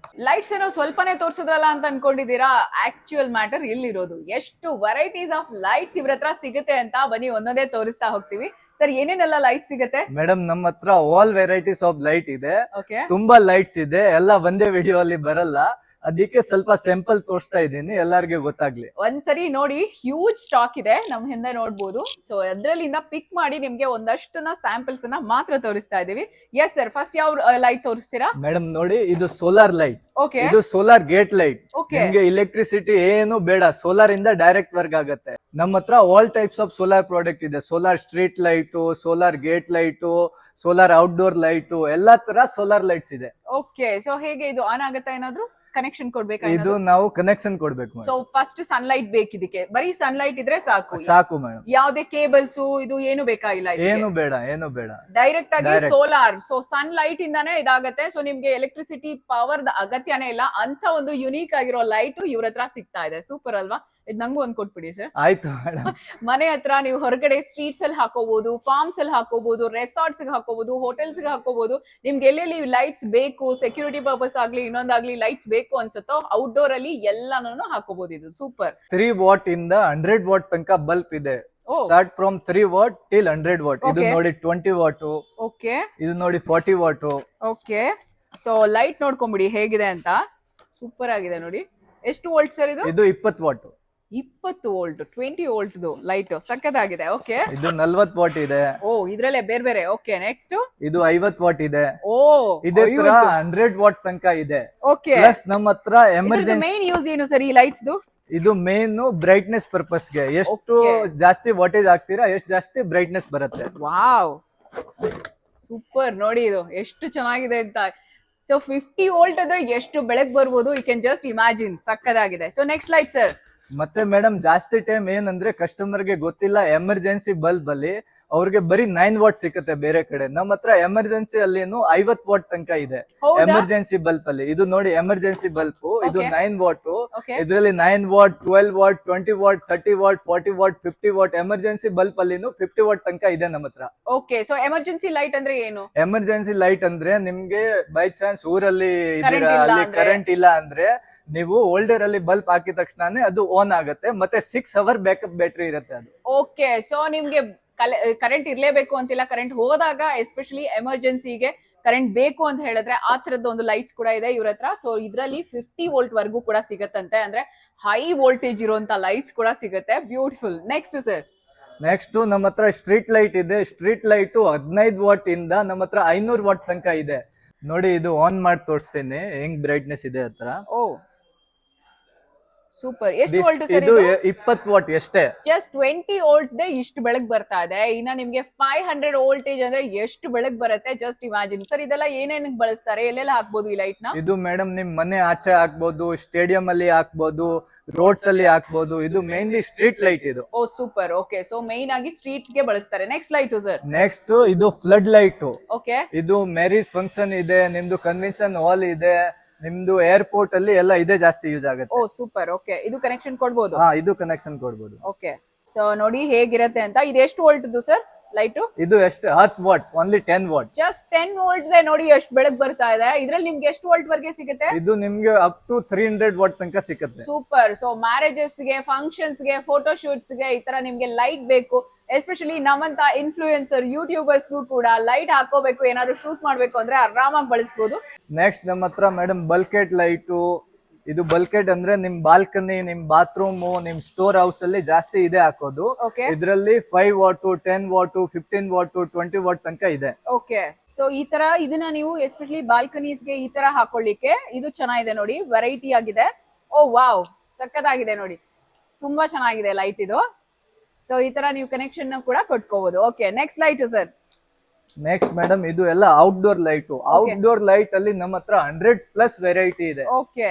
ಲೈಟ್ಸ್ ಏನೋ ಸ್ವಲ್ಪನೇ ತೋರಿಸಿದ್ರಲ್ಲ ಅಂತ ಅನ್ಕೊಂಡಿದೀರಾ? ಆಕ್ಚುಯಲ್ ಮ್ಯಾಟರ್ ಇಲ್ಲಿರೋದು. ಎಷ್ಟು ವೆರೈಟೀಸ್ ಆಫ್ ಲೈಟ್ಸ್ ಇವ್ರ ಹತ್ರ ಸಿಗುತ್ತೆ ಅಂತ ಬನ್ನಿ ಒಂದೊಂದೇ ತೋರಿಸ್ತಾ ಹೋಗ್ತೀವಿ. ಸರ್ ಏನೇನೆಲ್ಲ ಲೈಟ್ ಸಿಗುತ್ತೆ? ಮೇಡಮ್ ನಮ್ಮ ಹತ್ರ ಆಲ್ ವೆರೈಟೀಸ್ ಆಫ್ ಲೈಟ್ ಇದೆ. ಓಕೆ, ತುಂಬಾ ಲೈಟ್ಸ್ ಇದೆ. ಎಲ್ಲ ಒಂದೇ ವಿಡಿಯೋ ಅಲ್ಲಿ ಬರಲ್ಲ, ಅದಕ್ಕೆ ಸ್ವಲ್ಪ ಸ್ಯಾಂಪಲ್ ತೋರಿಸ್ತಾ ಇದ್ದೀನಿ ಎಲ್ಲಾರ್ಗೆ ಗೊತ್ತಾಗ್ಲಿ. ಒಂದ್ಸರಿ ನೋಡಿ, ಹ್ಯೂಜ್ ಸ್ಟಾಕ್ ಇದೆ ನಮ್ ಹಿಂದೆ ನೋಡ್ಬೋದು. ಸೊ ಅದ್ರಲ್ಲಿಂದ ಪಿಕ್ ಮಾಡಿ ನಿಮ್ಗೆ ಒಂದಷ್ಟನ್ನ ಸ್ಯಾಂಪಲ್ಸ್ ಅನ್ನ ಮಾತ್ರ ತೋರಿಸ್ತಾ ಇದೀವಿ. ಎಸ್ ಸರ್, ಫಸ್ಟ್ ಯಾವ ಲೈಟ್ ತೋರಿಸ್ತೀರಾ? ಮೇಡಮ್ ನೋಡಿ, ಇದು ಸೋಲಾರ್ ಲೈಟ್. ಓಕೆ, ಇದು ಸೋಲಾರ್ ಗೇಟ್ ಲೈಟ್. Okay. ನಿಮ್ಗೆ ಎಲೆಕ್ಟ್ರಿಸಿಟಿ ಏನು ಬೇಡ, ಸೋಲಾರ್ ಇಂದ ಡೈರೆಕ್ಟ್ ವರ್ಕ್ ಆಗುತ್ತೆ. ನಮ್ಮ ಹತ್ರ all types of solar product ಇದೆ. Solar street light, solar gate light, solar outdoor light, ಎಲ್ಲಾ ತರ ಸೋಲಾರ್ ಲೈಟ್ಸ್ ಇದೆ. ಓಕೆ. ಸೊ ಹೇಗೆ ಇದು ಆನ್ ಆಗುತ್ತಾ? ಏನಾದ್ರು ಕನೆಕ್ಷನ್ ಕೊಡ್ಬೇಕಾ? ಇದು ನಾವು ಕನೆಕ್ಷನ್ ಕೊಡ್ಬೇಕು ಸೊ madam. ಫಸ್ಟ್ ಸನ್ಲೈಟ್ ಬೇಕಿದಕ್ಕೆ. ಬರೀ ಸನ್ಲೈಟ್ ಇದ್ರೆ ಸಾಕು. ಸಾಕು ಮೇಡಮ್, ಯಾವ್ದೇ ಕೇಬಲ್ಸ್ ಇದು ಏನು ಬೇಕಾಗಿಲ್ಲ. ಏನು ಬೇಡ, ಏನು ಬೇಡ. ಡೈರೆಕ್ಟ್ ಆಗಿ Direct. Solar. So sun light ಇಂದಾನೇ ಇದಾಗತ್ತೆ. ಸೊ ನಿಮ್ಗೆ ಎಲೆಕ್ಟ್ರಿಸಿಟಿ ಪವರ್ ಅಗತ್ಯನೇ ಇಲ್ಲ. ಅಂತ ಒಂದು ಯುನೀಕ್ ಆಗಿರೋ ಲೈಟ್ ಇವ್ರ ಹತ್ರ ಸಿಗ್ತಾ ಇದೆ. ಸೂಪರ್ ಅಲ್ವಾ? ಇದು ನಂಗೂ ಒಂದ್ ಕೊಟ್ಬಿಡಿ ಸರ್. ಆಯ್ತು ಮೇಡಮ್. ಮನೆ ಹತ್ರ ನೀವು ಹೊರಗಡೆ ಸ್ಟ್ರೀಟ್ಸ್ ಅಲ್ಲಿ ಹಾಕೋಬಹುದು, ಫಾರ್ಮ್ಸ್ ಅಲ್ಲಿ ಹಾಕೋಬಹುದು, ರೆಸಾರ್ಟ್ಸ್ ಹಾಕೋಬಹುದು, ಹೋಟೆಲ್ಸ್ ಹಾಕೋಬಹುದು. ನಿಮ್ಗೆ ಎಲ್ಲೆಲ್ಲಿ ಲೈಟ್ಸ್ ಬೇಕು, ಸೆಕ್ಯೂರಿಟಿ ಪರ್ಪಸ್ ಆಗ್ಲಿ ಇನ್ನೊಂದಾಗ್ಲಿ ಲೈಟ್ಸ್ ಬೇಕು ಅನ್ಸುತ್ತೋ ಔಟ್ಡೋರ್ ಅಲ್ಲಿ ಎಲ್ಲಾನು ಹಾಕೋಬಹುದು. ಇದು ಸೂಪರ್. 3 ವಾಟ್ ಇಂದ 100 ವಾಟ್ ತನಕ ಬಲ್ಬ್ ಇದೆ. Start from 3 what till 100 what. ಇದು Okay. ನೋಡಿ 20 ವಾಟ್, ಓಕೆ, ಇದು ನೋಡಿ 40 ವಾಟ್. ಓಕೆ. ಸೊ ಲೈಟ್ ನೋಡ್ಕೊಂಬಿಡಿ ಹೇಗಿದೆ ಅಂತ. ಸೂಪರ್ ಆಗಿದೆ ನೋಡಿ. ಎಷ್ಟು ವೋಲ್ಟ್ ಸರ್ ಇದು? ಇದು 20 ವಾಟ್. 20 ವೋಲ್ಟ್, 20 ವೋಲ್ಟ್ ಲೈಟ್ ಸಕ್ಕತ್ತಾಗಿದೆ. ಓಕೆ. ಇದು 40 ವಾಟ್ ಇದೆ. ಓ, ಇದ್ರಲ್ಲೇ ಬೇರೆ ಬೇರೆ. ಓಕೆ, ನೆಕ್ಸ್ಟ್ ಇದು 50 ವಾಟ್ ಇದೆ. ಓ, ಇದೇ ತರ 100 ವಾಟ್ ತನಕ ಇದೆ. ಓಕೆ. ಪ್ಲಸ್ ನಮ್ಮ ಹತ್ರ ಎಮರ್ಜೆನ್ಸಿ. ಮೇನ್ ಯೂಸ್ ಏನು ಸರ್ ಈ ಲೈಟ್ಸ್? ಇದು ಮೇನ್ ಬ್ರೈಟ್ನೆಸ್ ಪರ್ಪಸ್ ಗೆ. ಎಷ್ಟು Okay. ಜಾಸ್ತಿ ವಾಟೇಜ್ ಹಾಕ್ತೀರಾ ಎಷ್ಟು ಜಾಸ್ತಿ ಬ್ರೈಟ್ನೆಸ್ ಬರುತ್ತೆ. ವಾವ್, ಸೂಪರ್ ನೋಡಿ ಇದು ಎಷ್ಟು ಚೆನ್ನಾಗಿದೆ ಅಂತ. ಸೊ 50 ವೋಲ್ಟ್ ಅಂದ್ರೆ ಎಷ್ಟು ಬೆಳಕ್ ಬರ್ಬೋದು, ಯು ಕ್ಯಾನ್ ಜಸ್ಟ್ ಇಮ್ಯಾಜಿನ್. ಸಕ್ಕದಾಗಿದೆ. So next light sir. ಮತ್ತೆ ಮೇಡಮ್ ಜಾಸ್ತಿ ಟೈಮ್ ಏನಂದ್ರೆ ಕಸ್ಟಮರ್ ಗೆ ಗೊತ್ತಿಲ್ಲ, ಎಮರ್ಜೆನ್ಸಿ ಬಲ್ಬ್ ಅಲ್ಲಿ ಅವ್ರಿಗೆ ಬರೀ 9 ವಾಟ್ ಸಿಗುತ್ತೆ ಬೇರೆ ಕಡೆ. ನಮ್ಮ ಹತ್ರ ಎಮರ್ಜೆನ್ಸಿ ಅಲ್ಲಿ 50 ವಾಟ್ ತನಕ ಇದೆ ಹೌದಾ? ಎಮರ್ಜೆನ್ಸಿ ಬಲ್ಬ್ ಅಲ್ಲಿ. ಇದು ನೋಡಿ ಎಮರ್ಜೆನ್ಸಿ ಬಲ್ಬ್, ಇದು Okay. 9 ವಾಟ್. Okay. ಇದರಲ್ಲಿ 9 what, 12 what, 20 what, 30 what, 40 what, 50 what. Emergency bulb ಅಲ್ಲಿ 50 ವಾಟ್ ತನಕ ಇದೆ ನಮ್ಮ ಹತ್ರ. ಓಕೆ. ಸೊ ಎಮರ್ಜೆನ್ಸಿ ಲೈಟ್ ಅಂದ್ರೆ ಏನು? ಎಮರ್ಜೆನ್ಸಿ ಲೈಟ್ ಅಂದ್ರೆ ನಿಮ್ಗೆ ಬೈ ಚಾನ್ಸ್ ಊರಲ್ಲಿ Current ಇದ್ದೀರಾ, ಇಲ್ಲ ಅಲ್ಲಿ ಅಂದ್ರೆ? ಕರೆಂಟ್ ಇಲ್ಲ ಅಂದ್ರೆ ನೀವು ಓಲ್ಡರ್ ಅಲ್ಲಿ ಬಲ್ಬ್ ಹಾಕಿದ ತಕ್ಷಣನೇ ಅದು ಆನ್ ಆಗುತ್ತೆ. ಮತ್ತೆ 6 ಅವರ್ ಬ್ಯಾಕಪ್ ಬ್ಯಾಟ್ರಿ ಇರುತ್ತೆ ಅದು. ಓಕೆ. ಸೊ ನಿಮ್ಗೆ ಕರೆಂಟ್ ಇರ್ಲೇಬೇಕು ಅಂತಿಲ್ಲ. ಕರೆಂಟ್ ಹೋದಾಗ ಎಸ್ಪೆಷಲಿ ಎಮರ್ಜೆನ್ಸಿಗೆ ಕರೆಂಟ್ ಬೇಕು ಅಂತ ಹೇಳಿದ್ರೆ ಆ ತರದ ಒಂದು ಲೈಟ್ಸ್ ಕೂಡ ಇದೆ ಇವ್ರ ಹತ್ರ. ಸೊ ಇದ್ರಲ್ಲಿ 50 ವೋಲ್ಟ್ ವರ್ಗೂ ಕೂಡ ಸಿಗತ್ತಂತೆ. ಅಂದ್ರೆ ಹೈ ವೋಲ್ಟೇಜ್ ಇರುವಂತ ಲೈಟ್ಸ್ ಕೂಡ ಸಿಗುತ್ತೆ. ಬ್ಯೂಟಿಫುಲ್. Next sir. ನೆಕ್ಸ್ಟ್ ನಮ್ಮ ಹತ್ರ ಸ್ಟ್ರೀಟ್ ಲೈಟ್ ಇದೆ. ಸ್ಟ್ರೀಟ್ ಲೈಟ್ 15 ವಾಟ್ ಇಂದ ನಮ್ಮ ಹತ್ರ 500 ವಾಟ್ ತನಕ ಇದೆ. ನೋಡಿ ಇದು ಆನ್ ಮಾಡಿ ತೋರಿಸ್ತೀನಿ ಹೆಂಗ್ ಬ್ರೈಟ್ನೆಸ್ ಇದೆ ಹತ್ರ. ಓ, ಸೂಪರ್. ಎಷ್ಟು ವೋಲ್ಟ್ ಸರ್ ಇದು ಇದು? 20 ವಾಟ್ ಎಷ್ಟೇ. ಜಸ್ಟ್ 20 ವೋಲ್ಟ್ ದೇ ಇಷ್ಟು ಬೆಳಕ್ ಬರ್ತಾ ಇದೆ. ಇನ್ನ ನಿಮ್ಗೆ 500 ವೋಲ್ಟೇಜ್ ಅಂದ್ರೆ ಎಷ್ಟು ಬೆಳಕ್ ಬರುತ್ತೆ ಜಸ್ಟ್ ಇಮ್ಯಾಜಿನ್. ಸರ್ ಇದೆಲ್ಲ ಏನೇನ್ ಬಳಸ್ತಾರೆ, ಎಲ್ಲೆಲ್ಲ ಹಾಕ್ಬೋದು ಈ ಲೈಟ್ ನ? ಇದು ಮೇಡಮ್ ನಿಮ್ ಮನೆ ಆಚೆ ಹಾಕ್ಬೋದು, ಸ್ಟೇಡಿಯಂ ಅಲ್ಲಿ ಹಾಕ್ಬೋದು, ರೋಡ್ಸ್ ಅಲ್ಲಿ ಹಾಕ್ಬೋದು. ಇದು ಮೇನ್ಲಿ ಸ್ಟ್ರೀಟ್ ಲೈಟ್ ಇದು. ಓ ಸೂಪರ್. ಓಕೆ. ಸೊ ಮೈನ್ ಆಗಿ ಸ್ಟ್ರೀಟ್ ಗೆ ಬಳಸ್ತಾರೆ. Next light sir. ನೆಕ್ಸ್ಟ್ ಇದು ಫ್ಲಡ್ ಲೈಟ್. ಓಕೆ. ಇದು ಮ್ಯಾರೇಜ್ ಫಂಕ್ಷನ್ ಇದೆ, ನಿಮ್ದು ಕನ್ವೆನ್ಷನ್ ಹಾಲ್ ಇದೆ, ನಿಮ್ದು ಏರ್ಪೋರ್ಟ್ ಅಲ್ಲಿ ಎಲ್ಲ ಇದೇ ಜಾಸ್ತಿ ಯೂಸ್ ಆಗುತ್ತೆ. ಓ ಸೂಪರ್. ಓಕೆ. ಇದು ಕನೆಕ್ಷನ್ ಕೊಡ್ಬೋದು? ಹಾ, ಇದು ಕನೆಕ್ಷನ್ ಕೊಡ್ಬೋದು. ಓಕೆ. ಸೊ ನೋಡಿ ಹೇಗಿರತ್ತೆ ಅಂತ. ಇದು ಎಷ್ಟು ವೋಲ್ಟ್ ಸರ್ ಲೈಟು? ಇದು ಎಷ್ಟು 10 what, only 10 what. Just 10 volt they ನೋಡಿ ಎಷ್ಟು ಬೆಳಕ್ ಬರ್ತಾ ಇದೆ. ಇದ್ರಲ್ಲಿ ನಿಮ್ಗೆ ಎಷ್ಟು ವೋಲ್ಟ್ ವರೆಗೆ ಸಿಗುತ್ತೆ? ಇದು ನಿಮ್ಗೆ ಅಪ್ ಟು 300 ವಾಟ್ ತನಕ ಸಿಗುತ್ತೆ. ಸೂಪರ್. ಸೊ ಮ್ಯಾರೇಜಸ್ ಗೆ, ಫಂಕ್ಷನ್ಸ್ ಗೆ, ಫೋಟೋ ಶೂಟ್ಸ್ ಗೆ ಈ ತರ ನಿಮ್ಗೆ ಲೈಟ್ ಬೇಕು. ಎಸ್ಪೆಷಲಿ ನಮ್ಮಂತ ಇನ್ಫ್ಲೂಯೆನ್ಸರ್ ಯೂಟ್ಯೂಬರ್ಸ್ಗೂ ಕೂಡ ಲೈಟ್ ಹಾಕೋಬೇಕು, ಏನಾದ್ರು ಶೂಟ್ ಮಾಡ್ಬೇಕು ಅಂದ್ರೆ ಆರಾಮಾಗಿ ಬಳಸಬಹುದು. ನೆಕ್ಸ್ಟ್ ನಮ್ಮ ಹತ್ರ ಮೇಡಮ್ ಬಲ್ಕೆಟ್ ಲೈಟು. ಇದು ಬಲ್ಕೆಟ್ ಅಂದ್ರೆ ನಿಮ್ ಬಾಲ್ಕನಿ, ನಿಮ್ ಬಾತ್ರೂಮ್, ನಿಮ್ ಸ್ಟೋರ್ ಹೌಸ್ ಅಲ್ಲಿ ಜಾಸ್ತಿ ಇದೆ ಹಾಕೋದು. ಓಕೆ. ಇದರಲ್ಲಿ 5 ವಾಟ್, 10 ವಾಟ್, 15 ವಾಟ್, 20 ವಾಟ್ ತನಕ ಇದೆ. ಓಕೆ. ಸೊ ಈ ತರ ಇದನ್ನ ನೀವು ಎಸ್ಪೆಷಲಿ ಬಾಲ್ಕನೀಸ್ ಗೆ ಈ ತರ ಹಾಕೊಳ್ಳಿಕ್ಕೆ ಇದು ಚೆನ್ನಾಗಿದೆ ನೋಡಿ, ವೆರೈಟಿ ಆಗಿದೆ. ಓ ವಾವ್, ಸಕ್ಕತ್ತಾಗಿದೆ ನೋಡಿ, ತುಂಬಾ ಚೆನ್ನಾಗಿದೆ ಲೈಟ್ ಇದು. ಸೊ ಈ ತರ ನೀವು ಕನೆಕ್ಷನ್ ಕೂಡ ಕೊಟ್ಕೋಬಹುದು. Okay, next light sir. Next madam ಇದು ಎಲ್ಲ ಔಟ್ಡೋರ್ ಲೈಟ್. ಔಟ್ಡೋರ್ ಲೈಟ್ ಅಲ್ಲಿ ನಮ್ಮ ಹತ್ರ 100+ ವೆರೈಟಿ ಇದೆ. ಓಕೆ,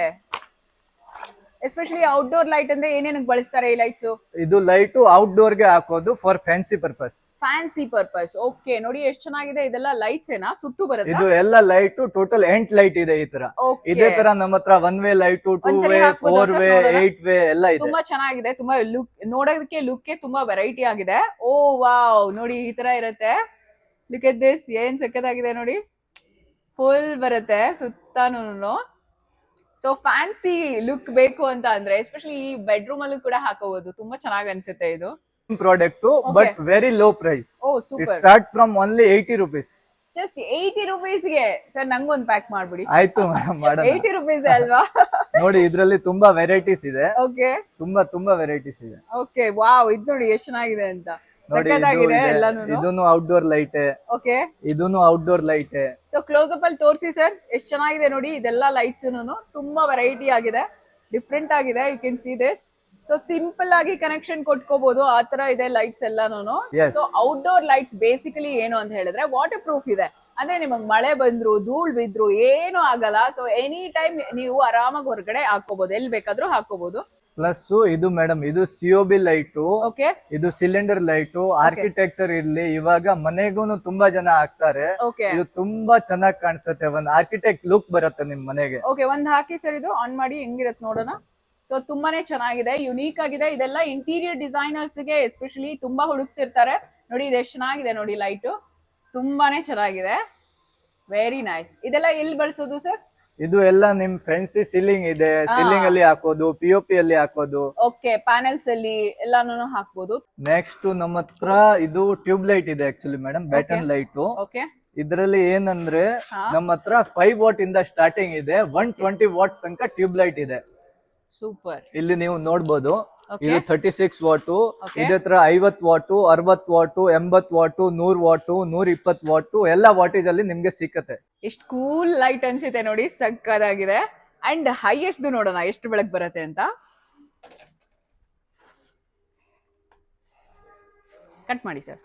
ಎಸ್ಪೆಷಲಿ ಔಟ್ಡೋರ್ ಲೈಟ್ ಅಂದ್ರೆ ಏನೇನಕ್ಕೆ ಬಳಸ್ತಾರೆ ಈ ಲೈಟ್ಸ್? ಇದು ಲೈಟ್ ಔಟ್ಡೋರ್ ಗೆ ಹಾಕೋದು for fancy purpose. Fancy purpose. Okay, ನೋಡಿ ಎಷ್ಟು ಚೆನ್ನಾಗಿದೆ. ಇದೆಲ್ಲ ಲೈಟ್ಸ್ ಏನಾ ಸುತ್ತು ಬರುತ್ತೆ? ಇದು ಎಲ್ಲ ಲೈಟ್ ಟೋಟಲ್ 8 ಲೈಟ್ ಇದೆ ಈ ತರ. ಇದೇ ತರ ನಮ್ಮ ಹತ್ರ 1 way light, 2 way, 4 way, 8 way ಎಲ್ಲ ಇದೆ. ತುಂಬಾ ಚೆನ್ನಾಗಿದೆ. ತುಂಬಾ ಲುಕ್ ನೋಡೋದಕ್ಕೆ ಲುಕ್ ತುಂಬಾ ವೆರೈಟಿ ಆಗಿದೆ. ಓ ವಾವ್, ನೋಡಿ ಈ ತರ ಇರುತ್ತೆ. ಲುಕ್ ಎಟ್ ದಿಸ್, ಏನ್ ಸಕ್ಕತ್ತಾಗಿದೆ ನೋಡಿ. ಫುಲ್ ಬರುತ್ತೆ ಸುತ್ತಾನು. ಸೊ ಫ್ಯಾನ್ಸಿ ಲುಕ್ ಬೇಕು ಅಂತ ಅಂದ್ರೆ ಎಸ್ಪೆಷಲಿ ಈ ಬೆಡ್ರೂಮ್ ಅಲ್ಲೂ ಕೂಡ ಹಾಕೋಬಹುದು. ತುಂಬಾ ಚೆನ್ನಾಗಿ ಅನ್ಸುತ್ತೆ ಇದು product, but very low price. Oh it super. Start from only 80 rupees. Just 80 rupeesಗೆ ಸರ್ ನಂಗೊಂದು ಪ್ಯಾಕ್ ಮಾಡ್ಬಿಡಿ. ಆಯ್ತು ಮೇಡಮ್, ಮಾಡೋಣ. 80 rupees ಅಲ್ವಾ? ನೋಡಿ ಇದ್ರಲ್ಲಿ ತುಂಬಾ ವೆರೈಟೀಸ್ ಇದೆ. ಓಕೆ ತುಂಬಾ ವೆರೈಟೀಸ್ ಇದೆ. ಓಕೆ, ವಾವ್, ಇದು ನೋಡಿ ಎಷ್ಟು ಚೆನ್ನಾಗಿದೆ ಅಂತ. ಸಕ್ಕತ್ತಾಗಿದೆ ಎಲ್ಲಾನು. ಇದೂನು ಔಟ್ಡೋರ್ ಲೈಟ್. ಓಕೆ, ಇದೂನು outdoor light. So close up ಅಲ್ಲಿ ತೋರಿಸಿ ಸರ್, ಎಷ್ಟು ಚೆನ್ನಾಗಿದೆ ನೋಡಿ. ಇದೆಲ್ಲ ಲೈಟ್ಸ್ ತುಂಬಾ ವೆರೈಟಿ ಆಗಿದೆ, ಡಿಫ್ರೆಂಟ್ ಆಗಿದೆ. You can see this. So simple ಆಗಿ ಕನೆಕ್ಷನ್ ಕೊಟ್ಕೋಬಹುದು, ಆ ತರ ಇದೆ ಲೈಟ್ಸ್ ಎಲ್ಲಾನು. Yes. So outdoor lights basically ಏನು ಅಂತ ಹೇಳಿದ್ರೆ ವಾಟರ್ ಪ್ರೂಫ್ ಇದೆ. ಅಂದ್ರೆ ನಿಮಗ್ ಮಳೆ ಬಂದ್ರು, ಧೂಳ್ ಬಿದ್ರು ಏನು ಆಗಲ್ಲ. ಸೊ ಎನಿ ಟೈಮ್ ನೀವು ಆರಾಮಾಗಿ ಹೊರಗಡೆ ಹಾಕೋಬಹುದು, ಎಲ್ಲಿ ಬೇಕಾದ್ರೂ ಹಾಕೋಬಹುದು. ಪ್ಲಸ್ ಇದು ಮೇಡಮ್, ಇದು COB ಲೈಟ್, ಓಕೆ, ಇದು ಸಿಲಿಂಡರ್ ಲೈಟ್. ಆರ್ಕಿಟೆಕ್ಚರ್ ಇರ್ಲಿ, ಇವಾಗ ಮನೆಗೂನು ತುಂಬಾ ಜನ ಹಾಕ್ತಾರೆ. ಓಕೆ, ಇದು ತುಂಬಾ ಚೆನ್ನಾಗಿ ಕಾಣಿಸುತ್ತೆ, ಒಂದ್ ಆರ್ಕಿಟೆಕ್ಟ್ ಲುಕ್ ಬರುತ್ತೆ ನಿಮ್ ಮನೆಗೆ. ಓಕೆ, ಒಂದ್ ಹಾಕಿ ಸರ್, ಇದು ಆನ್ ಮಾಡಿ ಹೆಂಗಿರತ್ ನೋಡೋಣ. ಸೊ ತುಂಬಾನೇ ಚೆನ್ನಾಗಿದೆ, ಯುನೀಕ್ ಆಗಿದೆ. ಇದೆಲ್ಲ ಇಂಟೀರಿಯರ್ ಡಿಸೈನರ್ಸ್ ಗೆ ಎಸ್ಪೆಷಲಿ ತುಂಬಾ ಹುಡುಕ್ತಿರ್ತಾರೆ. ನೋಡಿ ಇದು ಎಷ್ಟು ಚೆನ್ನಾಗಿದೆ ನೋಡಿ ಲೈಟ್, ತುಂಬಾನೇ ಚೆನ್ನಾಗಿದೆ. Very nice. ಇದೆಲ್ಲ ಎಲ್ಲಿ ಬಳಸೋದು ಸರ್? ಇದು ಎಲ್ಲ ನಿಮ್ ಫ್ಯಾನ್ಸಿ ಸೀಲಿಂಗ್ ಇದೆ, ಸೀಲಿಂಗ್ ಅಲ್ಲಿ ಹಾಕೋದು, POP ಅಲ್ಲಿ ಹಾಕೋದು. ಓಕೆ, ಪ್ಯಾನೆಲ್ಸ್ ಅಲ್ಲಿ ಎಲ್ಲಾನು ಹಾಕ್ಬೋದು. ನೆಕ್ಸ್ಟ್ ನಮ್ಮ ಹತ್ರ ಇದು ಟ್ಯೂಬ್ ಲೈಟ್ ಇದೆ actually madam, baton light. Okay, ಇದ್ರಲ್ಲಿ ಏನಂದ್ರೆ ನಮ್ಮ ಹತ್ರ 5 ವಾಟ್ ಇಂದ ಸ್ಟಾರ್ಟಿಂಗ್ ಇದೆ, 120 ವಾಟ್ ತನಕ ಟ್ಯೂಬ್ ಲೈಟ್ ಇದೆ. ಸೂಪರ್. ಇಲ್ಲಿ ನೀವು ನೋಡ್ಬೋದು, ಇದು 36 ವಾಟ್, Okay. ಇದೇ ತರ 50 what, 60 what, 80 what, 100 what, 120 what ಎಲ್ಲ ವಾಟೇಜ್ ಅಲ್ಲಿ ನಿಮ್ಗೆ ಸಿಕ್ಕತ್ತೆ. ಎಷ್ಟು ಕೂಲ್ ಲೈಟ್ ಅನ್ಸುತ್ತೆ ನೋಡಿ, ಸಕ್ಕದಾಗಿದೆ. ಅಂಡ್ ಹೈಯೆಸ್ಟ್ ನೋಡೋಣ ಎಷ್ಟು ಬೆಳಕು ಬರುತ್ತೆ ಅಂತ. ಕಟ್ ಮಾಡಿ ಸರ್.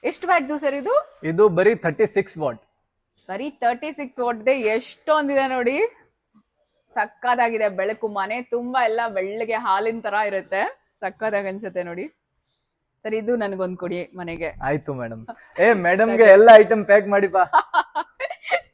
ಎಷ್ಟು ವ್ಯಾಟ್ದು ಸರ್ ಇದು? ಇದು ಬರೀ 36 ವಾಟ್. ಬರೀ 36 ವಾಟ್ದೆ ಎಷ್ಟೊಂದಿದೆ ನೋಡಿ. ಸಕ್ಕದಾಗಿದೆ. ಬೆಳಕು ಮನೆ ತುಂಬಾ ಎಲ್ಲ ಬೆಳ್ಳಗೆ ಹಾಲಿನ ತರ ಇರುತ್ತೆ. ಸಕ್ಕದಾಗಿ ಅನ್ಸುತ್ತೆ ನೋಡಿ. ಸರ್ ಇದು ನನಗೊಂದು ಕೊಡಿ ಮನೆಗೆ. ಆಯ್ತು ಮೇಡಮ್. ಮೇಡಮ್ಗೆ ಎಲ್ಲ ಐಟಮ್ ಪ್ಯಾಕ್ ಮಾಡಿ ಬಾ.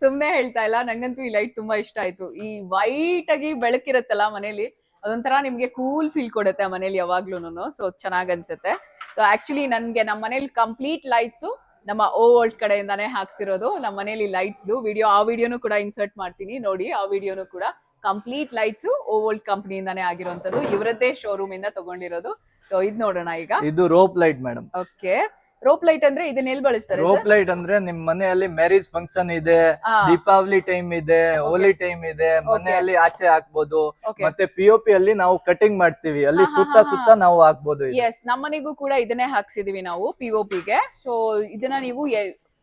ಸುಮ್ನೆ ಹೇಳ್ತಾ ಇಲ್ಲ, ನಂಗಂತೂ ಈ ಲೈಟ್ ತುಂಬಾ ಇಷ್ಟ ಆಯ್ತು. ಈ ವೈಟ್ ಆಗಿ ಬೆಳಕಿರತ್ತಲ್ಲ ಮನೇಲಿ, ಅದೊಂಥರ ನಿಮ್ಗೆ ಕೂಲ್ ಫೀಲ್ ಕೊಡುತ್ತೆ ಮನೇಲಿ ಯಾವಾಗ್ಲೂನು. ಸೊ ಚೆನ್ನಾಗ್ ಅನ್ಸುತ್ತೆ. ಸೊ ಆಕ್ಚುಲಿ ನನ್ಗೆ ನಮ್ಮ ಮನೇಲಿ ಕಂಪ್ಲೀಟ್ ಲೈಟ್ಸ್ ನಮ್ಮ ಓಲ್ಡ್ ಕಡೆಯಿಂದಾನೇ ಹಾಕ್ಸಿರೋದು. ನಮ್ಮ ಮನೇಲಿ ಲೈಟ್ಸ್ ವಿಡಿಯೋ, ಆ ವಿಡಿಯೋನು ಕೂಡ ಇನ್ಸರ್ಟ್ ಮಾಡ್ತೀನಿ ನೋಡಿ. ಆ ವಿಡಿಯೋನು ಕೂಡ ಕಂಪ್ಲೀಟ್ ಲೈಟ್ಸ್ ಓಲ್ಡ್ ಕಂಪನಿಯಿಂದಾನೇ ಆಗಿರುವಂತದ್ದು, ಇವರದ್ದೇ ಶೋರೂಮ್ ಇಂದ ತಗೊಂಡಿರೋದು. ಸೊ ಇದ್ ನೋಡೋಣ ಈಗ. ಇದು rope light madam. Okay, rope light ಅಂದ್ರೆ ಇದನ್ನ ಎಲ್ಲಿ ಬಳಸ್ತಾರೆ? ರೋಪ್ ಲೈಟ್ ಅಂದ್ರೆ ನಿಮ್ ಮನೆಯಲ್ಲಿ ಮ್ಯಾರೇಜ್ ಫಂಕ್ಷನ್ ಇದೆ, ದೀಪಾವಳಿ ಟೈಮ್ ಇದೆ, ಹೋಲಿ ಟೈಮ್ ಇದೆ, ಮನೆಯಲ್ಲಿ ಆಚೆ ಹಾಕ್ಬೋದು. ಮತ್ತೆ POP ಅಲ್ಲಿ ನಾವು ಕಟಿಂಗ್ ಮಾಡ್ತೀವಿ, ಅಲ್ಲಿ ಸುತ್ತ ನಾವು ಹಾಕ್ಬೋದು. ಎಸ್, ನಮ್ಮನೆಗೂ ಕೂಡ ಇದನ್ನೇ ಹಾಕ್ಸಿದೀವಿ ನಾವು POP ಗೆ. ಸೊ ಇದನ್ನ ನೀವು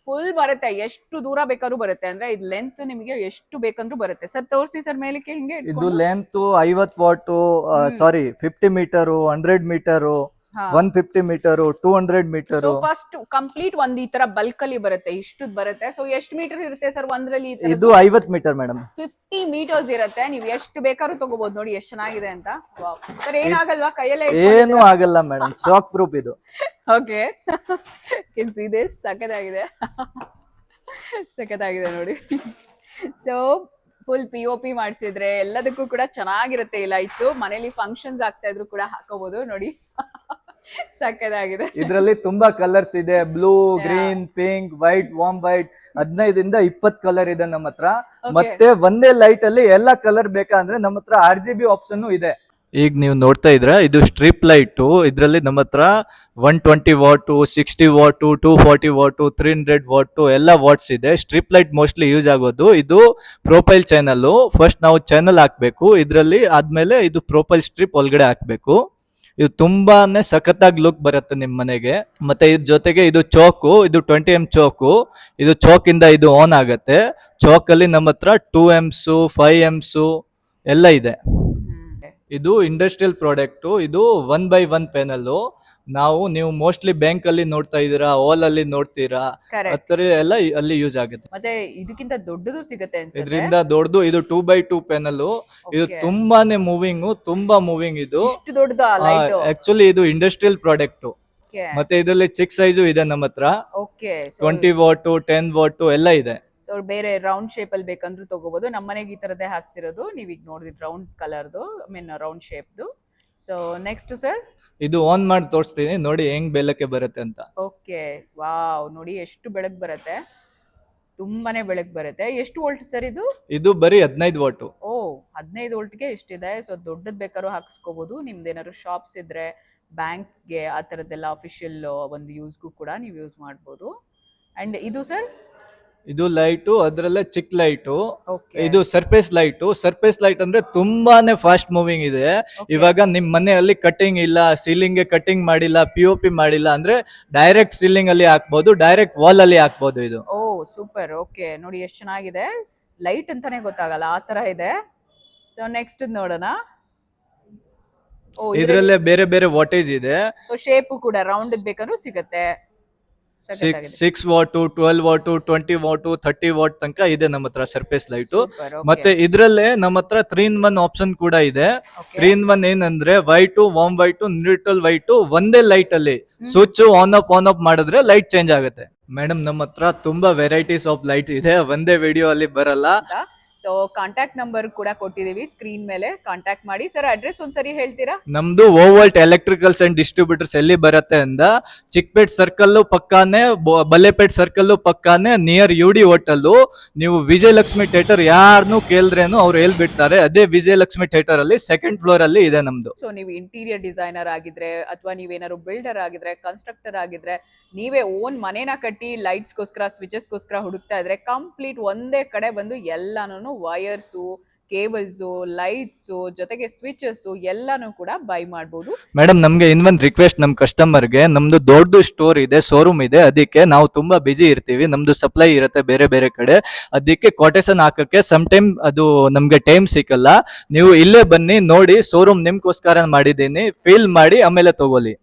ಫುಲ್ ಬರುತ್ತೆ, ಎಷ್ಟು ದೂರ ಬೇಕಾದ್ರೂ ಬರುತ್ತೆ. ಅಂದ್ರೆ ಇದು ಲೆಂತ್ ನಿಮಗೆ ಎಷ್ಟು ಬೇಕಂದ್ರೂ ಬರುತ್ತೆ. ಸರ್ ತೋರಿಸಿ ಸರ್ ಮೇಲಕ್ಕೆ ಹಿಂಗೆ. ಇದು length 50 watt, sorry 50 metre, 100 metre, 150 metre, 200 metre. First complete ಒಂದ್ ಈ ತರ ಬಲ್ಕ್ ಅಲ್ಲಿ ಬರುತ್ತೆ, ಇಷ್ಟುದ್ ಬರುತ್ತೆ. ಸೊ ಎಷ್ಟು ಮೀಟರ್ ಇರುತ್ತೆ ಸರ್ ಒಂದ್ರಲ್ಲಿ? ಇದು 50 ಮೀಟರ್ ಮೇಡಮ್. 50 ಮೀಟರ್ಸ್ ಇರುತ್ತೆ. ನೀವು ಎಷ್ಟು ಬೇಕಾದ್ರೂ ತಗೋಬಹುದು ನೋಡಿ, ಎಷ್ಟು ಚೆನ್ನಾಗಿದೆ ಅಂತ. ಸರ್ ಏನಾಗಲ್ವಾ ಕೈಯಲ್ಲೇ? ಏನು ಆಗಲ್ಲ ಮೇಡಮ್, ಶಾಕ್ ಪ್ರೂಫ್ ಇದು. Okay, can see this. ಸಖತ್ತಾಗಿದೆ, ಸಖತ್ತಾಗಿದೆ ನೋಡಿ. ಸೊ ಫುಲ್ POP ಮಾಡಿಸಿದ್ರೆ ಎಲ್ಲದಕ್ಕೂ ಕೂಡ ಚೆನ್ನಾಗಿರುತ್ತೆ ಈ ಲೈಟ್ಸ್. ಮನೇಲಿ ಫಂಕ್ಷನ್ಸ್ ಆಗ್ತಾ ಇದ್ರು ಕೂಡ ಹಾಕೋಬಹುದು ನೋಡಿ. ಸಕ್ಕದಾಗಿದೆ. ಇದ್ರಲ್ಲಿ ತುಂಬಾ ಕಲರ್ಸ್ ಇದೆ, blue, green, pink, white, warm white. 15 ಇಂದ 20 ಕಲರ್ ಇದೆ ನಮ್ಮ ಹತ್ರ. ಮತ್ತೆ ಒಂದೇ ಲೈಟ್ ಅಲ್ಲಿ ಎಲ್ಲಾ ಕಲರ್ ಬೇಕಂದ್ರೆ ನಮ್ಮ ಹತ್ರ RGB ಆಪ್ಷನ್ ಇದೆ. ಈಗ ನೀವು ನೋಡ್ತಾ ಇದ್ರ, ಇದು ಸ್ಟ್ರಿಪ್ ಲೈಟ್. ಇದ್ರಲ್ಲಿ ನಮ್ಮ ಹತ್ರ 120 ವಾಟ್, 60 ವಾಟ್, 240 ವಾಟ್, 300 ವಾಟ್ ಎಲ್ಲ ವಾಟ್ಸ್ ಇದೆ. ಸ್ಟ್ರಿಪ್ ಲೈಟ್ ಮೋಸ್ಟ್ಲಿ ಯೂಸ್ ಆಗೋದು. ಇದು ಪ್ರೊಫೈಲ್ ಚಾನಲ್. ಫಸ್ಟ್ ನಾವು ಚಾನಲ್ ಹಾಕ್ಬೇಕು, ಇದ್ರಲ್ಲಿ ಆದ್ಮೇಲೆ ಇದು ಪ್ರೊಫೈಲ್ ಸ್ಟ್ರಿಪ್ ಒಳಗಡೆ ಹಾಕ್ಬೇಕು. ಇದು ತುಂಬಾನೇ ಸಖತ್ತಾಗಿ ಲುಕ್ ಬರುತ್ತೆ ನಿಮ್ ಮನೆಗೆ. ಮತ್ತೆ ಇದ್ರ ಜೊತೆಗೆ ಇದು ಚೋಕು, ಇದು 20mm ಚೋಕು. ಇದು ಚೋಕ್ ಇಂದ ಇದು ಆನ್ ಆಗುತ್ತೆ. ಚೋಕ್ ಅಲ್ಲಿ ನಮ್ಮ ಹತ್ರ 2 amps, 5 amps ಎಲ್ಲ ಇದೆ. ಇದು ಇಂಡಸ್ಟ್ರಿಯಲ್ ಪ್ರಾಡಕ್ಟು. ಇದು 1x1 ಪ್ಯಾನಲ್ಲು. ನೀವು ಮೋಸ್ಟ್ಲಿ ಬ್ಯಾಂಕ್ ಅಲ್ಲಿ ನೋಡ್ತಾ ಇದೀರಾ, ಹಾಲ್ ಅಲ್ಲಿ ನೋಡ್ತೀರಾ, Correct. ಹತ್ತರ ಎಲ್ಲ ಅಲ್ಲಿ ಯೂಸ್ ಆಗುತ್ತೆ. ಮತ್ತೆ ಇದಕ್ಕಿಂತ ದೊಡ್ಡದು ಸಿಗುತ್ತೆ ಅನ್ಸುತ್ತೆ. ಇದರಿಂದ ದೊಡ್ಡದು ಇದು 2x2 ಪ್ಯಾನಲ್ಲು. ಇದು Okay. ತುಂಬಾನೇ ತುಂಬಾ ಮೂವಿಂಗ್ ಇದು. ಇಷ್ಟು ದೊಡ್ಡದ ಲೈಟ್? ಆಕ್ಚುಲಿ ಇದು ಇಂಡಸ್ಟ್ರಿಯಲ್ ಪ್ರಾಡಕ್ಟ್. ಮತ್ತೆ ಇದರಲ್ಲಿ ಚಿಕ್ಕ ಸೈಜು ಇದೆ ನಮ್ಮ ಹತ್ರ. ಓಕೆ. 20 ವಾಟ್ 10 ವಾಟ್ ಎಲ್ಲ ಇದೆ. ಸೊ ಬೇರೆ ರೌಂಡ್ ಶೇಪ್ ಅಲ್ಲಿ ಬೇಕಂದ್ರೂ ತಗೋಬಹುದು. ನಮ್ಮ ಮನೆಗೆ ಈ ತರದೇ ಹಾಕ್ಸಿರೋದು ನೀವು ಈಗ ನೋಡಿದ್ ರೌಂಡ್ ಕಲರ್ದು, ಐ ಮೀನ್ ರೌಂಡ್ ಶೇಪ್ದು. ಸೊ ನೆಕ್ಸ್ಟ್ ಸರ್, ಇದು ಆನ್ ಮಾಡಿ ತೋರಿಸ್ತೀನಿ ನೋಡಿ ಹೆಂಗ್ ಬೆಳಕೆ ಬರುತ್ತೆ ಅಂತ. ಓಕೆ, ವಾವ್, ನೋಡಿ ಎಷ್ಟು ಬೆಳಕು ಬರುತ್ತೆ, ತುಂಬಾನೇ ಬೆಳಕು ಬರುತ್ತೆ. ಎಷ್ಟು ವೋಲ್ಟ್ ಸರ್ ಇದು? ಇದು ಬರೀ 15 ವಾಟ್. ಓ, 15 ವೋಲ್ಟ್ಗೆ ಇಷ್ಟಿದೆ. ಸೊ ದೊಡ್ಡದ್ ಬೇಕಾದ್ರೂ ಹಾಕಿಸ್ಕೋಬಹುದು. ನಿಮ್ದೇನಾದ್ರು ಶಾಪ್ಸ್ ಇದ್ರೆ ಬ್ಯಾಂಕ್ಗೆ ಆ ಥರದ್ದೆಲ್ಲ ಅಫಿಷಿಯಲ್ ಒಂದು ಯೂಸ್ಗೂ ಕೂಡ ನೀವು ಯೂಸ್ ಮಾಡ್ಬೋದು. ಅಂಡ್ ಇದು ಸರ್? ಇದು ಲೈಟು, ಅದರಲ್ಲೇ ಚಿಕ್ಕ ಲೈಟು. ಓಕೆ. ಇದು ಸರ್ಫೇಸ್ ಲೈಟು. ಸರ್ಫೇಸ್ ಲೈಟ್ ಅಂದ್ರೆ ತುಂಬಾನೇ ಫಾಸ್ಟ್ ಮೂವಿಂಗ್ ಇದೆ. ಇವಾಗ ನಿಮ್ ಮನೆಯಲ್ಲಿ ಕಟಿಂಗ್ ಇಲ್ಲ, ಸೀಲಿಂಗ್ ಗೆ ಕಟಿಂಗ್ ಮಾಡಿಲ್ಲ, POP ಮಾಡಿಲ್ಲ ಅಂದ್ರೆ ಡೈರೆಕ್ಟ್ ಸೀಲಿಂಗ್ ಅಲ್ಲಿ ಹಾಕ್ಬೋದು, ಡೈರೆಕ್ಟ್ ವಾಲ್ ಅಲ್ಲಿ ಹಾಕ್ಬೋದು ಇದು. ಓ ಸೂಪರ್. ಓಕೆ, ನೋಡಿ ಎಷ್ಟು ಚೆನ್ನಾಗಿದೆ. ಲೈಟ್ ಅಂತಾನೆ ಗೊತ್ತಾಗಲ್ಲ, ಆ ತರ ಇದೆ. ಸೊ ನೆಕ್ಸ್ಟ್ ನೋಡೋಣ. ಓ, ಇದ್ರಲ್ಲೇ ಬೇರೆ ಬೇರೆ ವಾಟೇಜ್ ಇದೆ. ಸೊ ಶೇಪ್ ಕೂಡ ರೌಂಡ್ ಬೇಕಾದ್ರೂ ಸಿಗುತ್ತೆ. 6 ವಾಟ್ 12 ವಾಟ್ 20 ವಾಟ್ 30 ವಾಟ್ ತನಕ ಇದೆ ನಮ್ಮ ಹತ್ರ ಸರ್ಫೇಸ್ ಲೈಟು. Super, okay. ಮತ್ತೆ ಇದ್ರಲ್ಲೇ ನಮ್ಮ ಹತ್ರ 3-in-1 ಆಪ್ಷನ್ ಕೂಡ ಇದೆ. 3-in-1 ಏನಂದ್ರೆ white, warm white, neutral white ಒಂದೇ ಲೈಟ್ ಅಲ್ಲಿ ಸ್ವಿಚ್ ಆನ್ ಆಫ್ ಮಾಡಿದ್ರೆ ಲೈಟ್ ಚೇಂಜ್ ಆಗುತ್ತೆ. ಮೇಡಮ್ ನಮ್ಮ ಹತ್ರ ತುಂಬಾ ವೆರೈಟೀಸ್ ಆಫ್ ಲೈಟ್ ಇದೆ, ಒಂದೇ ವಿಡಿಯೋ ಅಲ್ಲಿ ಬರಲ್ಲ. ಸೊ ಕಾಂಟ್ಯಾಕ್ಟ್ ನಂಬರ್ ಕೂಡ ಕೊಟ್ಟಿದೀವಿ ಸ್ಕ್ರೀನ್ ಮೇಲೆ, ಕಾಂಟ್ಯಾಕ್ಟ್ ಮಾಡಿ. ಸರ್ ಅಡ್ರೆಸ್ ಒಂದ್ಸರಿ ಹೇಳ್ತೀರಾ? ನಮ್ದು ಓವಲ್ಟ್ ಎಲೆಕ್ಟ್ರಿಕಲ್ಸ್ ಅಂಡ್ ಡಿಸ್ಟ್ರಿಬ್ಯೂಟರ್ಸ್ ಎಲ್ಲಿ ಬರುತ್ತೆ ಅಂದ ಚಿಕ್ಕಪೇಟ್ ಸರ್ಕಲ್ ಪಕ್ಕಾನೆ, ಬಲ್ಲೆಪೇಟ್ ಸರ್ಕಲ್ ಪಕ್ಕಾನೆ, ನಿಯರ್ UD ಹೋಟೆಲ್. ನೀವು ವಿಜಯಲಕ್ಷ್ಮಿ ಥಿಯೇಟರ್ ಯಾರನ್ನು ಕೇಳಿದ್ರೇನು ಅವ್ರು ಹೇಳ್ಬಿಡ್ತಾರೆ. ಅದೇ ವಿಜಯಲಕ್ಷ್ಮಿ ಥಿಯೇಟರ್ ಅಲ್ಲಿ 2nd ಫ್ಲೋರ್ ಅಲ್ಲಿ ಇದೆ ನಮ್ದು. ಸೊ ನೀವು ಇಂಟೀರಿಯರ್ ಡಿಸೈನರ್ ಆಗಿದ್ರೆ ಅಥವಾ ನೀವೇನಾದ್ರು ಬಿಲ್ಡರ್ ಆಗಿದ್ರೆ, ಕನ್ಸ್ಟ್ರಕ್ಟರ್ ಆಗಿದ್ರೆ, ನೀವೇ ಓನ್ ಮನೇನ ಕಟ್ಟಿ ಲೈಟ್ಸ್ಗೋಸ್ಕರ ಸ್ವಿಚಸ್ಗೋಸ್ಕರ ಹುಡುಕ್ತಾ ಇದ್ರೆ ಕಂಪ್ಲೀಟ್ ಒಂದೇ ಕಡೆ ಬಂದು ಎಲ್ಲಾನು ವೈರ್ಸು, ಕೇಬಲ್ಸು, ಲೈಟ್ಸು ಜೊತೆಗೆ ಸ್ವಿಚಸ್ ಎಲ್ಲಾನು ಕೂಡ ಬೈ ಮಾಡಬಹುದು. ಮೇಡಮ್ ನಮ್ಗೆ ಇನ್ನೊಂದು ರಿಕ್ವೆಸ್ಟ್, ನಮ್ ಕಸ್ಟಮರ್ಗೆ, ನಮ್ದು ದೊಡ್ಡ ಸ್ಟೋರ್ ಇದೆ, ಶೋರೂಮ್ ಇದೆ, ಅದಕ್ಕೆ ನಾವು ತುಂಬಾ ಬಿಜಿ ಇರ್ತೀವಿ, ನಮ್ದು ಸಪ್ಲೈ ಇರುತ್ತೆ ಬೇರೆ ಬೇರೆ ಕಡೆ, ಅದಕ್ಕೆ ಕೊಟೇಶನ್ ಹಾಕಕ್ಕೆ ಸಮ್ ಟೈಮ್ ಅದು ನಮ್ಗೆ ಟೈಮ್ ಸಿಕ್ಕಲ್ಲ. ನೀವು ಇಲ್ಲೇ ಬನ್ನಿ ನೋಡಿ, ಶೋರೂಮ್ ನಿಮ್ಗೋಸ್ಕರ ಮಾಡಿದ್ದೀನಿ, ಫೀಲ್ ಮಾಡಿ ಆಮೇಲೆ ತಗೊಳ್ಳಿ.